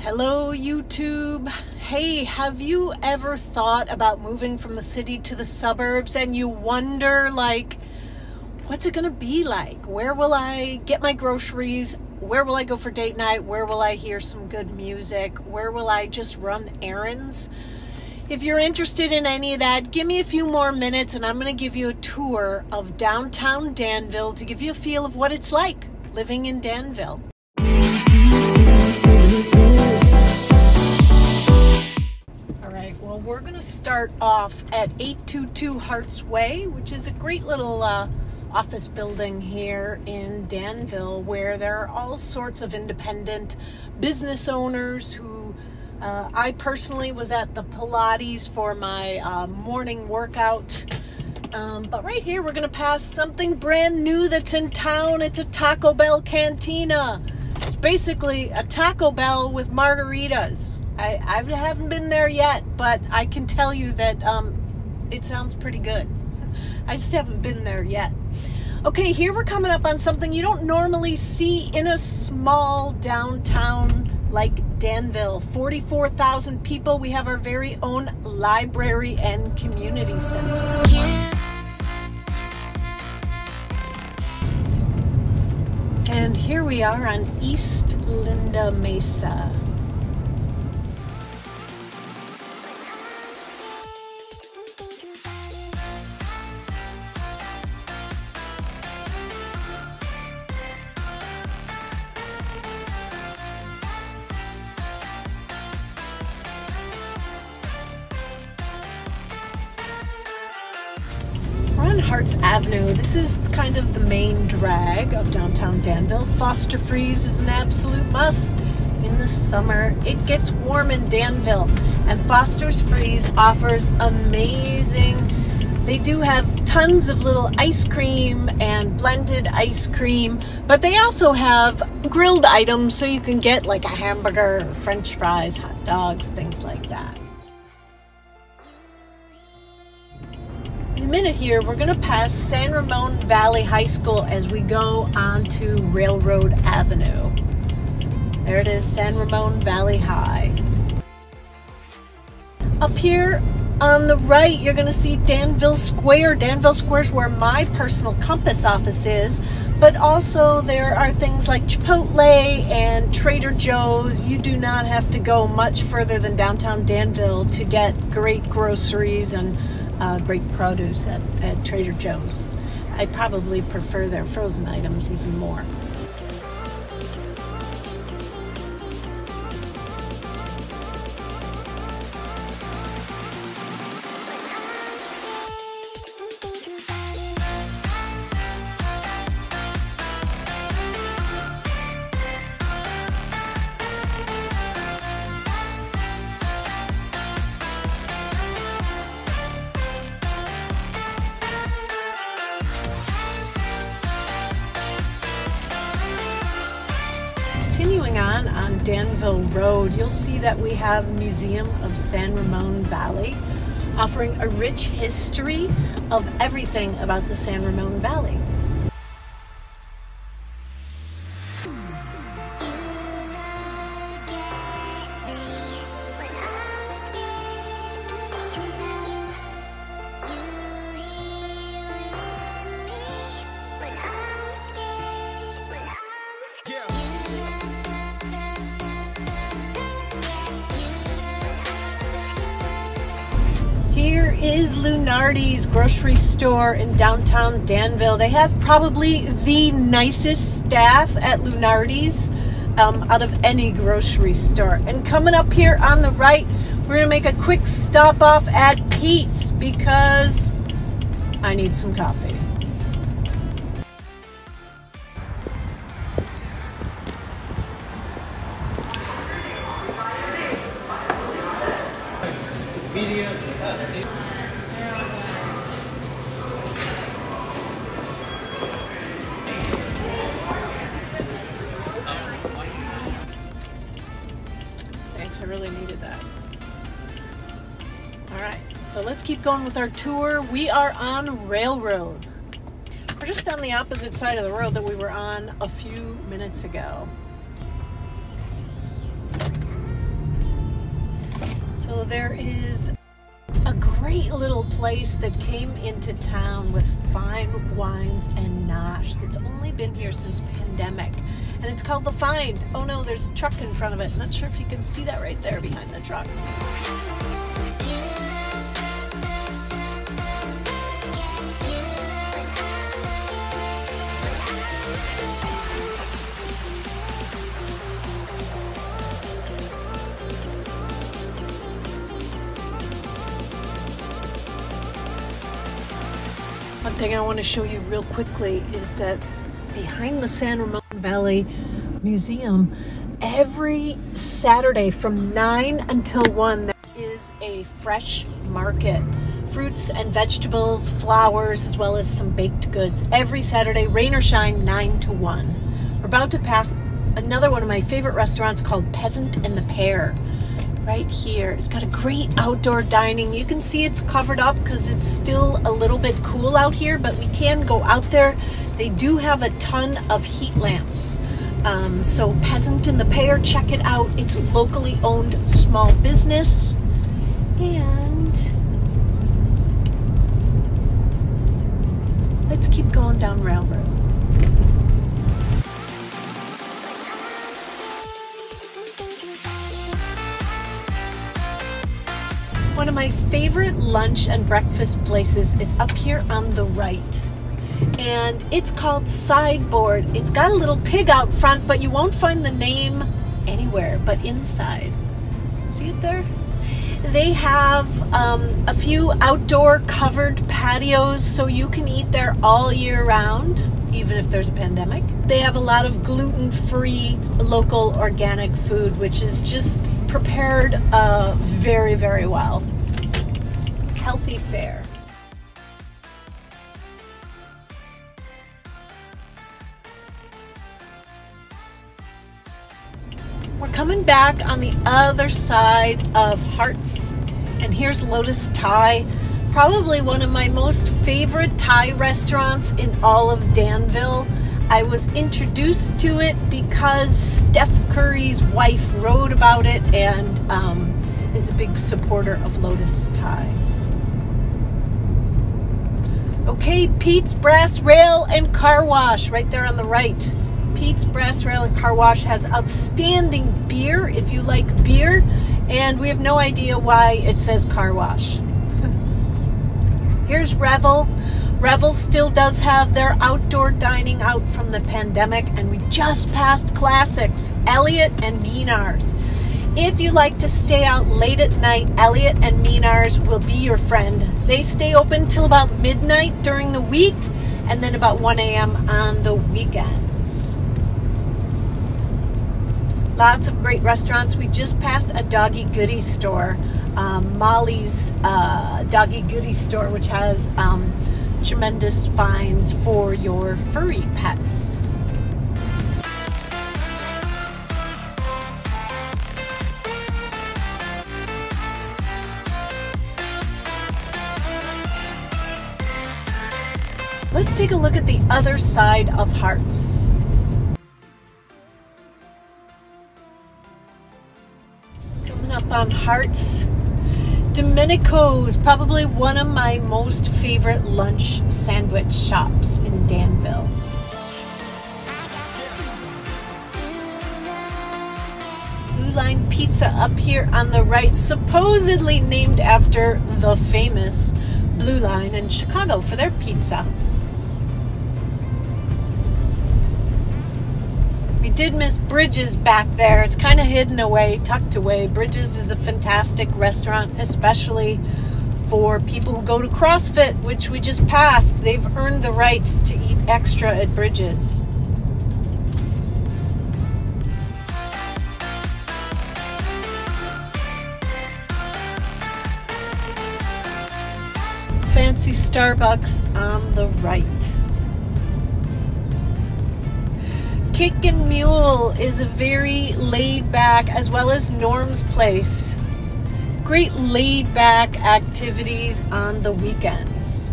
Hello, YouTube. Hey, have you ever thought about moving from the city to the suburbs and you wonder, like, what's it going to be like? Where will I get my groceries? Where will I go for date night? Where will I hear some good music? Where will I just run errands? If you're interested in any of that, give me a few more minutes and I'm going to give you a tour of downtown Danville to give you a feel of what it's like living in Danville. Alright, well, we're going to start off at 822 Harts Way, which is a great little office building here in Danville where there are all sorts of independent business owners who I personally was at the Pilates for my morning workout. But right here we're going to pass something brand new that's in town. It's a Taco Bell cantina. It's basically a Taco Bell with margaritas. I haven't been there yet, but I can tell you that it sounds pretty good. I just haven't been there yet. Okay, here we're coming up on something you don't normally see in a small downtown like Danville. 44,000 people. We have our very own library and community center. And here we are on East Linda Mesa. On Harts Avenue. This is kind of the main drag of downtown Danville. Foster Freeze is an absolute must in the summer. It gets warm in Danville, and Foster's Freeze offers amazing. They do have tons of little ice cream and blended ice cream, but they also have grilled items, so you can get like a hamburger, French fries, hot dogs, things like that. In a minute here, we're going to pass San Ramon Valley High School as we go onto Railroad Avenue. There it is, San Ramon Valley High. Up here on the right, you're going to see Danville Square. Danville Square is where my personal Compass office is, but also there are things like Chipotle and Trader Joe's. You do not have to go much further than downtown Danville to get great groceries and great produce at Trader Joe's. I probably prefer their frozen items even more. Continuing on Danville Road, you'll see that we have Museum of San Ramon Valley, offering a rich history of everything about the San Ramon Valley. Here is Lunardi's grocery store in downtown Danville. They have probably the nicest staff at Lunardi's out of any grocery store. And coming up here on the right, we're going to make a quick stop off at Pete's because I need some coffee. Thanks, I really needed that. Alright, so let's keep going with our tour. We are on Railroad. We're just on the opposite side of the road that we were on a few minutes ago. So there is a great little place that came into town with fine wines and nosh that's only been here since pandemic, and it's called The Find. Oh no, there's a truck in front of it. Not sure if you can see that right there behind the truck. One thing I want to show you real quickly is that behind the San Ramon Valley Museum, every Saturday from 9 until 1, there is a fresh market. Fruits and vegetables, flowers, as well as some baked goods. Every Saturday, rain or shine, 9 to 1. We're about to pass another one of my favorite restaurants called Peasant and the Pear. Right here. It's got a great outdoor dining. You can see it's covered up because it's still a little bit cool out here, but we can go out there. They do have a ton of heat lamps. So Peasant and the Pear, check it out. It's a locally owned small business. And let's keep going down Railroad. One of my favorite lunch and breakfast places is up here on the right, and it's called Sideboard. It's got a little pig out front, but you won't find the name anywhere but inside. See it there? They have a few outdoor covered patios, so you can eat there all year round, even if there's a pandemic. They have a lot of gluten-free local organic food, which is just prepared very, very well. Healthy fare. We're coming back on the other side of Hearts, and here's Lotus Thai, probably one of my most favorite Thai restaurants in all of Danville. I was introduced to it because Steph Curry's wife wrote about it and is a big supporter of Lotus Thai. Okay, Pete's Brass Rail and Car Wash right there on the right. Pete's Brass Rail and Car Wash has outstanding beer if you like beer, and we have no idea why it says car wash. Here's Revel. Revel still does have their outdoor dining out from the pandemic, and we just passed Classics, Elliott and Menards. If you like to stay out late at night, Elliott and Menards will be your friend. They stay open till about midnight during the week, and then about 1 a.m. on the weekends. Lots of great restaurants. We just passed a doggy goodie store, Molly's Doggy Goodie Store, which has tremendous finds for your furry pets. Let's take a look at the other side of Hearts. Coming up on Hearts, Domenico's, probably one of my most favorite lunch sandwich shops in Danville. Blue Line Pizza up here on the right, supposedly named after the famous Blue Line in Chicago for their pizza. We did miss Bridges back there. It's kind of hidden away, tucked away. Bridges is a fantastic restaurant, especially for people who go to CrossFit, which we just passed. They've earned the right to eat extra at Bridges. Fancy Starbucks on the right. Kick and Mule is a very laid back, as well as Norm's Place. Great laid back activities on the weekends.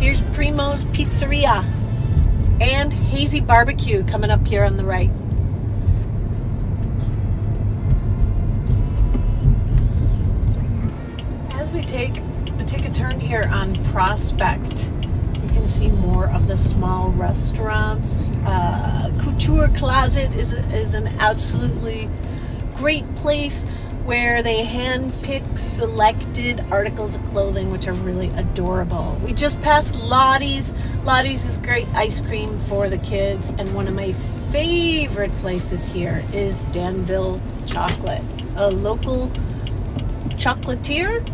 Here's Primo's Pizzeria and Hazy Barbecue coming up here on the right. we take a turn here on Prospect, you can see more of the small restaurants. Couture Closet is an absolutely great place where they hand-pick selected articles of clothing, which are really adorable. We just passed Lottie's. Lottie's is great ice cream for the kids, and one of my favorite places here is Danville Chocolate, a local chocolatier,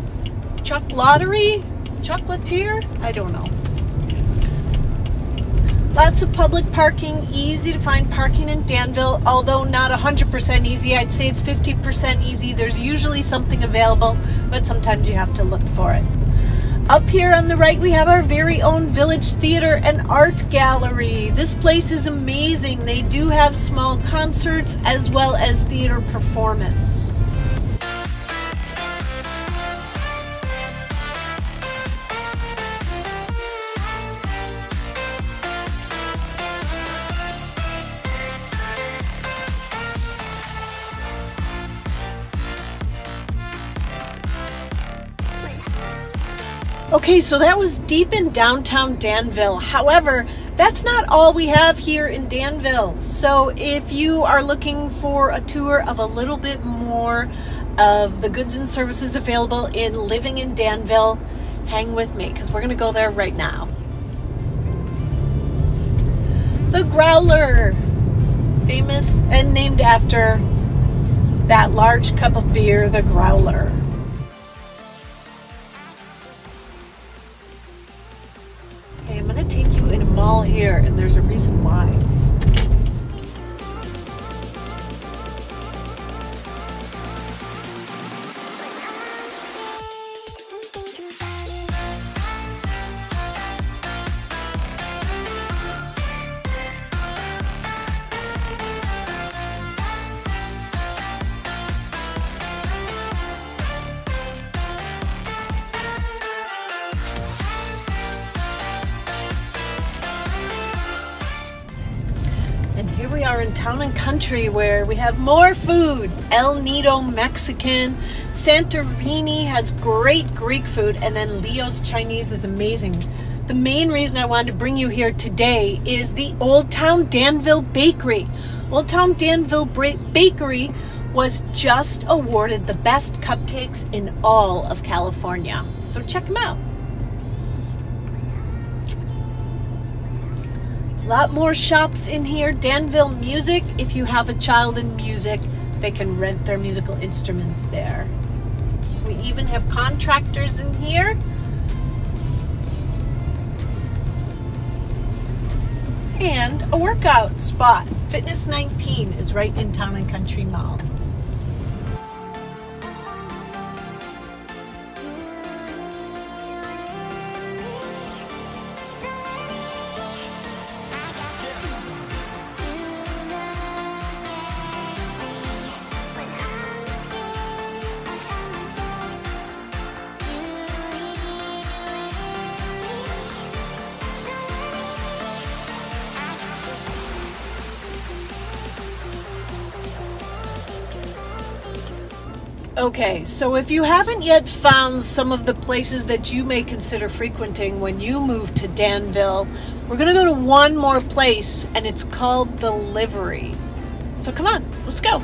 chocolatier, I don't know. Lots of public parking, easy to find parking in Danville, although not 100% easy. I'd say it's 50% easy. There's usually something available, but sometimes you have to look for it. Up here on the right, we have our very own Village Theater and Art Gallery. This place is amazing. They do have small concerts as well as theater performance. Okay, so that was deep in downtown Danville. However, that's not all we have here in Danville. So if you are looking for a tour of a little bit more of the goods and services available in living in Danville, hang with me because we're going to go there right now. The Growler, famous and named after that large cup of beer, the Growler. I'm going to take you in a mall here, and there's a reason why. And here we are in Town and Country where we have more food. El Nido Mexican, Santorini has great Greek food, and then Leo's Chinese is amazing. The main reason I wanted to bring you here today is the Old Town Danville Bakery. Old Town Danville Bakery was just awarded the best cupcakes in all of California. So check them out. A lot more shops in here. Danville Music, if you have a child in music, they can rent their musical instruments there. We even have contractors in here. And a workout spot. Fitness 19 is right in Town and Country Mall. Okay, so if you haven't yet found some of the places that you may consider frequenting when you move to Danville, we're going to go to one more place, and it's called The Livery. So come on, let's go.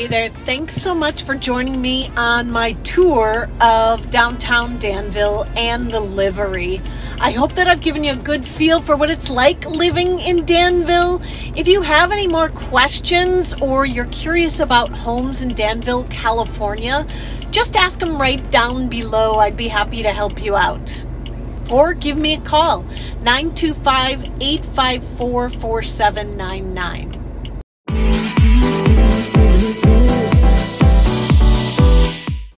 Hey there, thanks so much for joining me on my tour of downtown Danville and the Livery. I hope that I've given you a good feel for what it's like living in Danville. If you have any more questions or you're curious about homes in Danville, California, just ask them right down below. I'd be happy to help you out. Or give me a call, 925-854-4799.